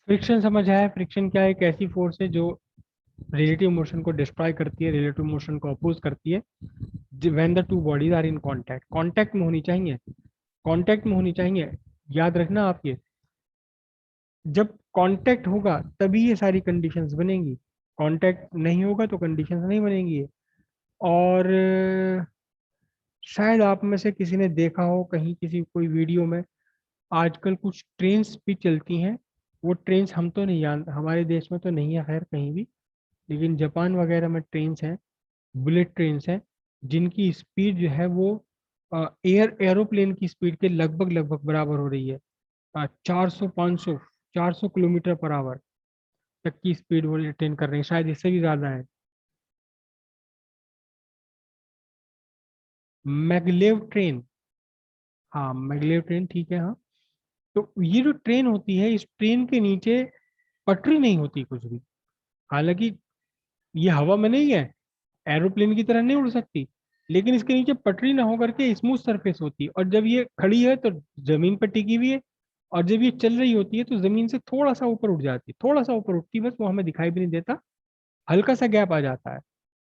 Friction समझ आया? Friction क्या है? एक ऐसी फोर्स है जो रिलेटिव मोशन को डिस्ट्रॉय करती है, रिलेटिव मोशन को अपोज करती है when the two bodies are in contact. Contact में होनी चाहिए, कांटेक्ट में होनी चाहिए। याद रखना आप ये, जब कांटेक्ट होगा तभी ये सारी कंडीशंस बनेंगी। कांटेक्ट नहीं होगा तो कंडीशंस नहीं बनेंगी। और शायद आप में से किसी ने देखा हो कहीं किसी कोई वीडियो में, आजकल कुछ ट्रेन्स भी चलती हैं। वो ट्रेन्स हम तो नहीं जान, हमारे देश में तो नहीं है खैर कहीं भी, लेकिन जापान वगैरह में ट्रेन्स हैं, बुलेट ट्रेन्स हैं, जिनकी स्पीड जो है वो एरोप्लेन की स्पीड के लगभग लगभग बराबर हो रही है। 400 500 400 किलोमीटर पर आवर तक की स्पीड वो अटेन कर रहे हैं, शायद इससे भी ज़्यादा है। मैगलेव ट्रेन, हाँ मैगलेव ट्रेन, ठीक है हाँ। तो ये जो ट्रेन होती है, इस ट्रेन के नीचे पटरी नहीं होती कुछ भी। हालांकि ये हवा में नहीं है, एरोप्लेन की तरह नहीं उड़ सकती, लेकिन इसके नीचे पटरी ना होकर के स्मूथ सरफेस होती है। और जब ये खड़ी है तो जमीन पर टिकी हुई है, और जब ये चल रही होती है तो जमीन से थोड़ा सा ऊपर उठ जाती है, थोड़ा सा ऊपर उठती है, बस वो हमें दिखाई भी नहीं देता, हल्का सा गैप आ जाता है।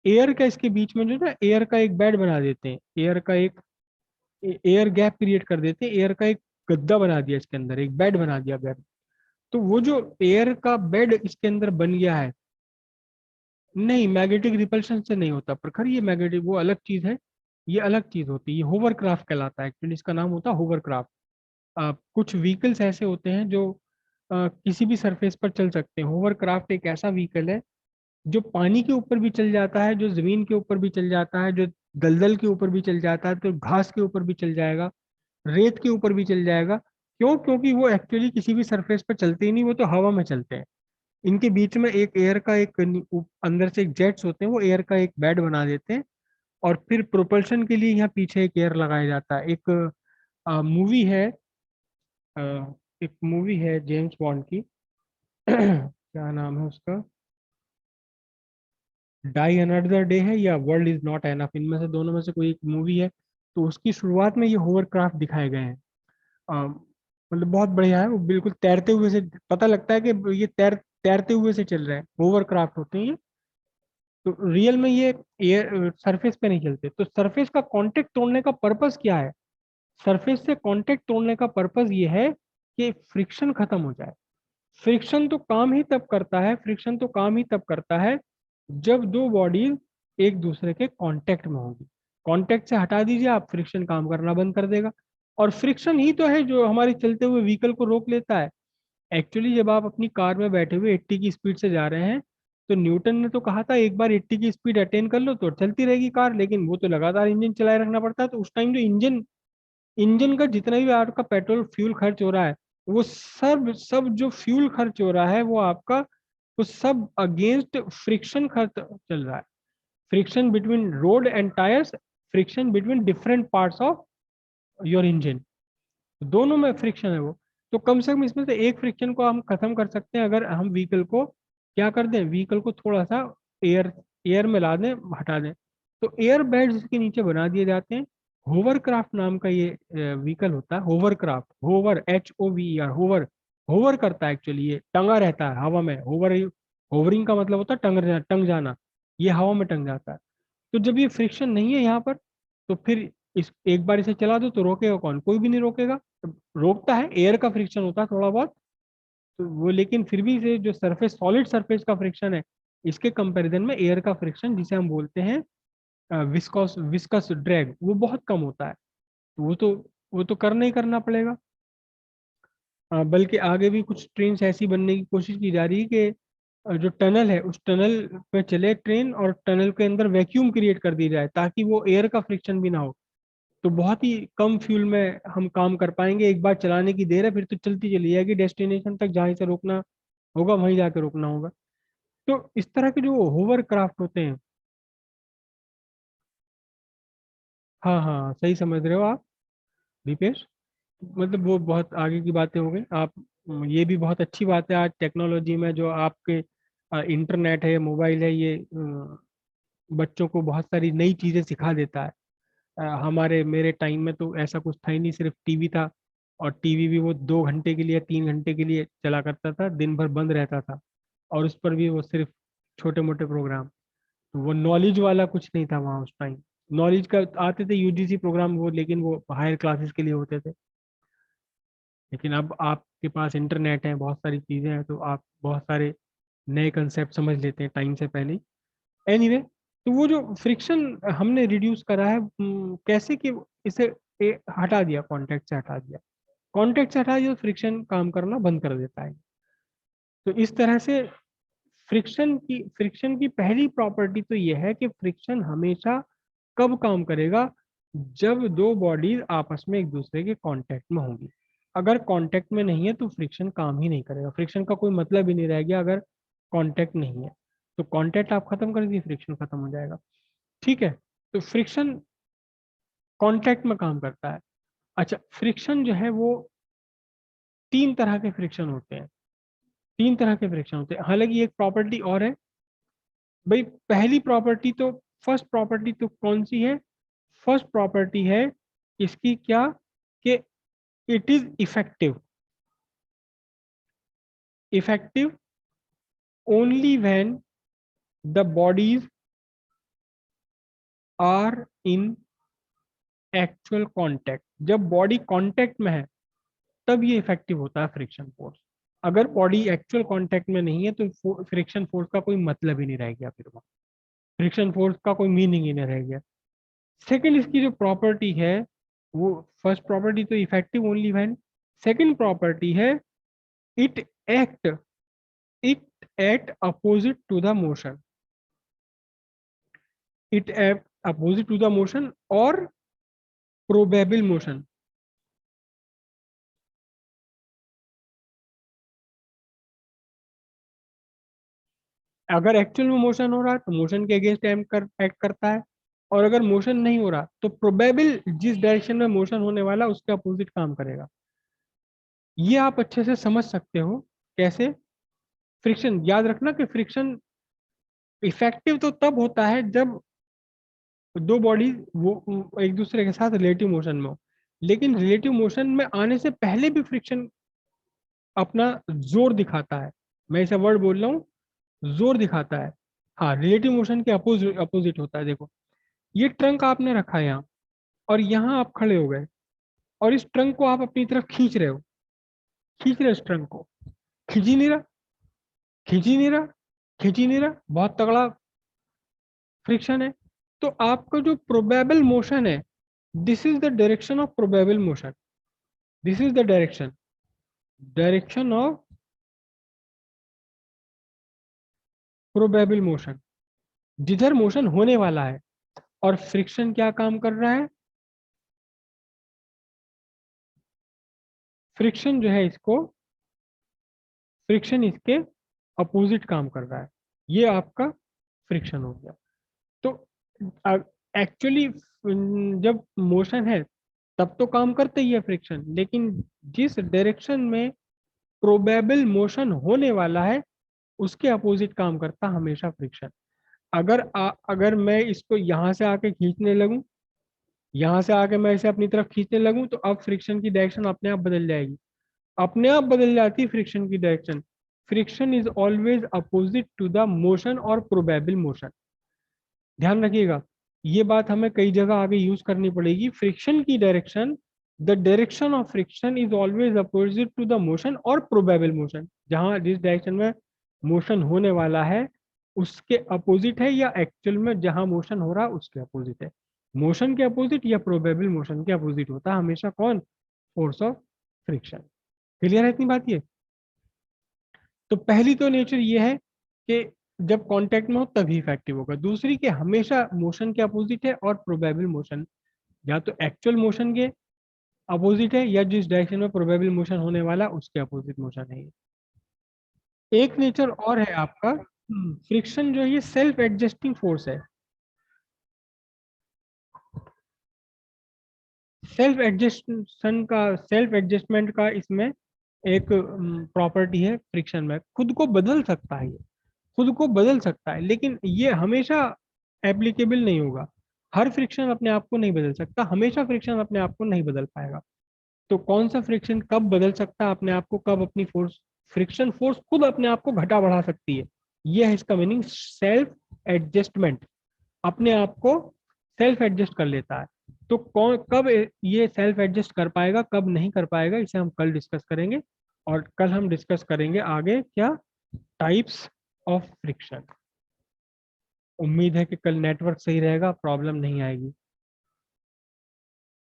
एयर का इसके बीच में जो ना, एयर का एक बेड बना देते हैं, एयर का एक एयर गैप क्रिएट कर देते हैं, एयर का एक गद्दा बना दिया इसके अंदर, एक बेड बना दिया बेड। तो वो जो एयर का बेड इसके अंदर बन गया है, नहीं मैग्नेटिक रिपल्शन से नहीं होता प्रखर, ये मैग्नेटिक वो अलग चीज है, ये अलग चीज होती है, ये होवर क्राफ्ट कहलाता है एक्चुअली, इसका नाम होता है होवर क्राफ्ट। कुछ व्हीकल्स ऐसे होते हैं जो किसी भी सरफेस पर चल सकते हैं। होवर क्राफ्ट एक ऐसा व्हीकल है जो पानी के ऊपर भी चल जाता है, जो जमीन के ऊपर भी चल जाता है, जो दलदल के ऊपर भी चल जाता है, तो घास के ऊपर भी चल जाएगा, रेत के ऊपर भी चल जाएगा। क्यों? क्योंकि वो एक्चुअली किसी भी सरफेस पर चलते ही नहीं, वो तो हवा में चलते हैं। इनके बीच में एक एयर का एक अंदर से एक जेट्स होते हैं, वो एयर का एक बेड बना देते हैं। और फिर प्रोपल्शन के लिए यहाँ पीछे एक एयर लगाया जाता है। एक मूवी है, अ, एक मूवी है जेम्स बॉन्ड की क्या नाम है उसका, डाई अनदर डे है या वर्ल्ड इज नॉट एनफ, इनमें से दोनों में से कोई एक मूवी है। तो उसकी शुरुआत में ये होवरक्राफ्ट दिखाए गए हैं। मतलब बहुत बढ़िया है, वो बिल्कुल तैरते हुए से पता लगता है कि ये तैरते हुए से चल रहे हैं, होवरक्राफ्ट होते हैं ये। तो रियल में ये एयर सरफेस पे नहीं चलते। तो सरफेस का कांटेक्ट तोड़ने का पर्पस क्या है? सरफेस से कांटेक्ट तोड़ने का पर्पस ये है कि फ्रिक्शन खत्म हो जाए। फ्रिक्शन तो काम ही तब करता है, फ्रिक्शन तो काम ही तब करता है जब दो बॉडीज एक दूसरे के कांटेक्ट में होगी। कांटेक्ट से हटा दीजिए आप, फ्रिक्शन काम करना बंद कर देगा। और फ्रिक्शन ही तो है जो हमारे चलते हुए व्हीकल को रोक लेता है। एक्चुअली जब आप अपनी कार में बैठे हुए 80 की स्पीड से जा रहे हैं, तो न्यूटन ने तो कहा था एक बार 80 की स्पीड अटेन कर लो तो चलती रहेगी कार, लेकिन वो तो लगातार इंजन चलाए रखना पड़ता है। तो उस टाइम जो इंजन इंजन का जितना भी आपका पेट्रोल फ्यूल खर्च हो रहा है, वो सब सब जो फ्यूल खर्च हो रहा है वो आपका, वो सब अगेंस्ट फ्रिक्शन खर्च चल रहा है। Friction between road and tyres, friction between different parts of your engine, दोनों में फ्रिक्शन है वो। तो कम से कम इसमें से एक फ्रिक्शन को हम खत्म कर सकते हैं अगर हम व्हीकल को क्या कर दें, व्हीकल को थोड़ा सा एयर एयर में ला दें, हटा दें। तो एयर बैग्स इसके नीचे बना दिए जाते हैं। होवरक्राफ्ट नाम का ये व्हीकल होता है, hovercraft, hover HOVER, hover, hover करता है एक्चुअली, ये टंगा रहता है हवा में। होवर, होवरिंग का मतलब होता है टंग जाना, ये हवा में टंग जाता है। तो जब ये फ्रिक्शन नहीं है यहाँ पर, तो फिर इस एक बार इसे चला दो तो रोकेगा कौन? कोई भी नहीं रोकेगा। रोकता है एयर का फ्रिक्शन होता है थोड़ा बहुत, तो वो लेकिन फिर भी से जो सरफेस, सॉलिड सरफेस का फ्रिक्शन है, इसके कंपैरिजन में एयर का फ्रिक्शन जिसे हम बोलते हैं विस्कॉस विस्कस ड्रैग, वो बहुत कम होता है। तो वो तो करना ही करना पड़ेगा। बल्कि आगे भी कुछ ट्रेन ऐसी बनने की कोशिश की जा रही है कि जो टनल है उस टनल पे चले ट्रेन, और टनल के अंदर वैक्यूम क्रिएट कर दी जाए ताकि वो एयर का फ्रिक्शन भी ना हो। तो बहुत ही कम फ्यूल में हम काम कर पाएंगे। एक बार चलाने की देर है, फिर तो चलती चली जाएगी डेस्टिनेशन तक, जहाँ से रोकना होगा वहीं जाके रोकना होगा। तो इस तरह के जो होवर क्राफ्ट होते हैं, हाँ हाँ सही समझ रहे हो आप दीपेश। मतलब वो बहुत आगे की बातें हो गई आप, ये भी बहुत अच्छी बात है आज टेक्नोलॉजी में जो आपके इंटरनेट है, मोबाइल है, ये बच्चों को बहुत सारी नई चीज़ें सिखा देता है। हमारे मेरे टाइम में तो ऐसा कुछ था ही नहीं, सिर्फ टीवी था। और टीवी भी वो 2 घंटे के लिए 3 घंटे के लिए चला करता था, दिन भर बंद रहता था, और उस पर भी वो सिर्फ छोटे मोटे प्रोग्राम। तो वो नॉलेज वाला कुछ नहीं था वहाँ उस टाइम। नॉलेज का आते थे यूजीसी प्रोग्राम वो, लेकिन वो हायर क्लासेस के लिए होते थे। लेकिन अब आपके पास इंटरनेट है, बहुत सारी चीजें हैं, तो आप बहुत सारे नए कंसेप्ट समझ लेते हैं टाइम से पहले ही। एनीवे, तो वो जो फ्रिक्शन हमने रिड्यूस करा है, कैसे कि इसे हटा दिया, कॉन्टेक्ट से हटा दिया। कॉन्टेक्ट से हटा दिया तो फ्रिक्शन काम करना बंद कर देता है। तो इस तरह से फ्रिक्शन की पहली प्रॉपर्टी तो यह है कि फ्रिक्शन हमेशा कब काम करेगा, जब दो बॉडीज आपस में एक दूसरे के कांटेक्ट में होंगी। अगर कांटेक्ट में नहीं है तो फ्रिक्शन काम ही नहीं करेगा, फ्रिक्शन का कोई मतलब ही नहीं रह गया अगर कांटेक्ट नहीं है। तो कांटेक्ट आप खत्म कर दीजिए, फ्रिक्शन खत्म हो जाएगा। ठीक है, तो फ्रिक्शन कांटेक्ट में काम करता है। अच्छा, फ्रिक्शन जो है वो तीन तरह के फ्रिक्शन होते हैं। तीन तरह के फ्रिक्शन होते हैं, हालांकि एक प्रॉपर्टी और है भाई। पहली प्रॉपर्टी तो, फर्स्ट प्रॉपर्टी तो कौन सी है? फर्स्ट प्रॉपर्टी है इसकी क्या, कि it is effective. Effective only when the bodies are in actual contact. जब बॉडी कांटेक्ट में है तब ये इफेक्टिव होता है फ्रिक्शन फोर्स। अगर बॉडी एक्चुअल कांटेक्ट में नहीं है तो फ्रिक्शन फोर्स का कोई मतलब ही नहीं रह गया, फिर वहाँ फ्रिक्शन फोर्स का कोई मीनिंग ही नहीं रह गया। सेकंड इसकी जो प्रॉपर्टी है वो, फर्स्ट प्रॉपर्टी तो effective only when, second property है it act it at opposite to the motion. It at opposite to the motion और प्रोबेबल मोशन। अगर एक्चुअल में मोशन हो रहा है तो मोशन के अगेंस्ट एक्ट करता है, और अगर मोशन नहीं हो रहा तो प्रोबेबल जिस डायरेक्शन में मोशन होने वाला उसके अपोजिट काम करेगा। ये आप अच्छे से समझ सकते हो कैसे। फ्रिक्शन याद रखना कि फ्रिक्शन इफेक्टिव तो तब होता है जब दो बॉडी वो एक दूसरे के साथ रिलेटिव मोशन में हो। लेकिन रिलेटिव मोशन में आने से पहले भी फ्रिक्शन अपना जोर दिखाता है। मैं ऐसा वर्ड बोल रहा हूँ, जोर दिखाता है। हाँ, रिलेटिव मोशन के अपोजिट अपोजिट होता है। देखो, ये ट्रंक आपने रखा है यहाँ, और यहाँ आप खड़े हो गए, और इस ट्रंक को आप अपनी तरफ खींच रहे हो। खींच रहे हो इस ट्रंक को, खींच ही नहीं रहा, खींच ही नहीं रहा, खींच ही नहीं रहा, बहुत तगड़ा फ्रिक्शन है। तो आपका जो प्रोबेबल मोशन है, this is the direction of probable motion. This is the direction of probable motion, जिधर मोशन होने वाला है। और फ्रिक्शन क्या काम कर रहा है? फ्रिक्शन जो है इसको, फ्रिक्शन इसके अपोजिट काम कर रहा है। ये आपका फ्रिक्शन हो गया। तो एक्चुअली जब मोशन है तब तो काम करते ही है फ्रिक्शन, लेकिन जिस डायरेक्शन में प्रोबेबल मोशन होने वाला है उसके अपोजिट काम करता हमेशा फ्रिक्शन। अगर मैं इसको यहाँ से आके खींचने लगूं, यहाँ से आके मैं इसे अपनी तरफ खींचने लगूं, तो अब फ्रिक्शन की डायरेक्शन अपने आप बदल जाएगी। अपने आप बदल जाती है फ्रिक्शन की direction. Friction is always opposite to the motion और प्रोबेबल मोशन। ध्यान रखिएगा, ये बात हमें कई जगह आगे यूज करनी पड़ेगी। फ्रिक्शन की direction, the direction of friction is always opposite to the motion और प्रोबेबल मोशन। जहां जिस डायरेक्शन में मोशन होने वाला है उसके अपोजिट है, या एक्चुअल में जहां मोशन हो रहा है उसके अपोजिट है। मोशन के अपोजिट या प्रोबेबल मोशन के अपोजिट होता है हमेशा कौन? Force of friction. क्लियर है इतनी बात ये? तो पहली तो नेचर ये है कि जब कांटेक्ट में हो तभी इफेक्टिव होगा। दूसरी कि हमेशा मोशन के अपोजिट है, और प्रोबेबल मोशन या तो एक्चुअल मोशन के अपोजिट है, या जिस डायरेक्शन में प्रोबेबल मोशन होने वाला उसके अपोजिट मोशन है। एक नेचर और है आपका, फ्रिक्शन जो है ये सेल्फ एडजस्टिंग फोर्स है। सेल्फ एडजस्टमेंट का इसमें एक प्रॉपर्टी है फ्रिक्शन में, खुद को बदल सकता है ये, खुद को बदल सकता है, लेकिन ये हमेशा एप्लीकेबल नहीं होगा। हर फ्रिक्शन अपने आप को नहीं बदल सकता, हमेशा फ्रिक्शन अपने आप को नहीं बदल पाएगा। तो कौन सा फ्रिक्शन कब बदल सकता है अपने आप को, कब अपनी फोर्स, फ्रिक्शन फोर्स खुद अपने आप को घटा बढ़ा सकती है। ये है इसका मीनिंग, सेल्फ एडजस्टमेंट, अपने आप को सेल्फ एडजस्ट कर लेता है। तो कौन कब ये सेल्फ एडजस्ट कर पाएगा, कब नहीं कर पाएगा, इसे हम कल डिस्कस करेंगे। और कल हम डिस्कस करेंगे आगे क्या, टाइप्स ऑफ फ्रिक्शन। उम्मीद है कि कल नेटवर्क सही रहेगा, प्रॉब्लम नहीं आएगी।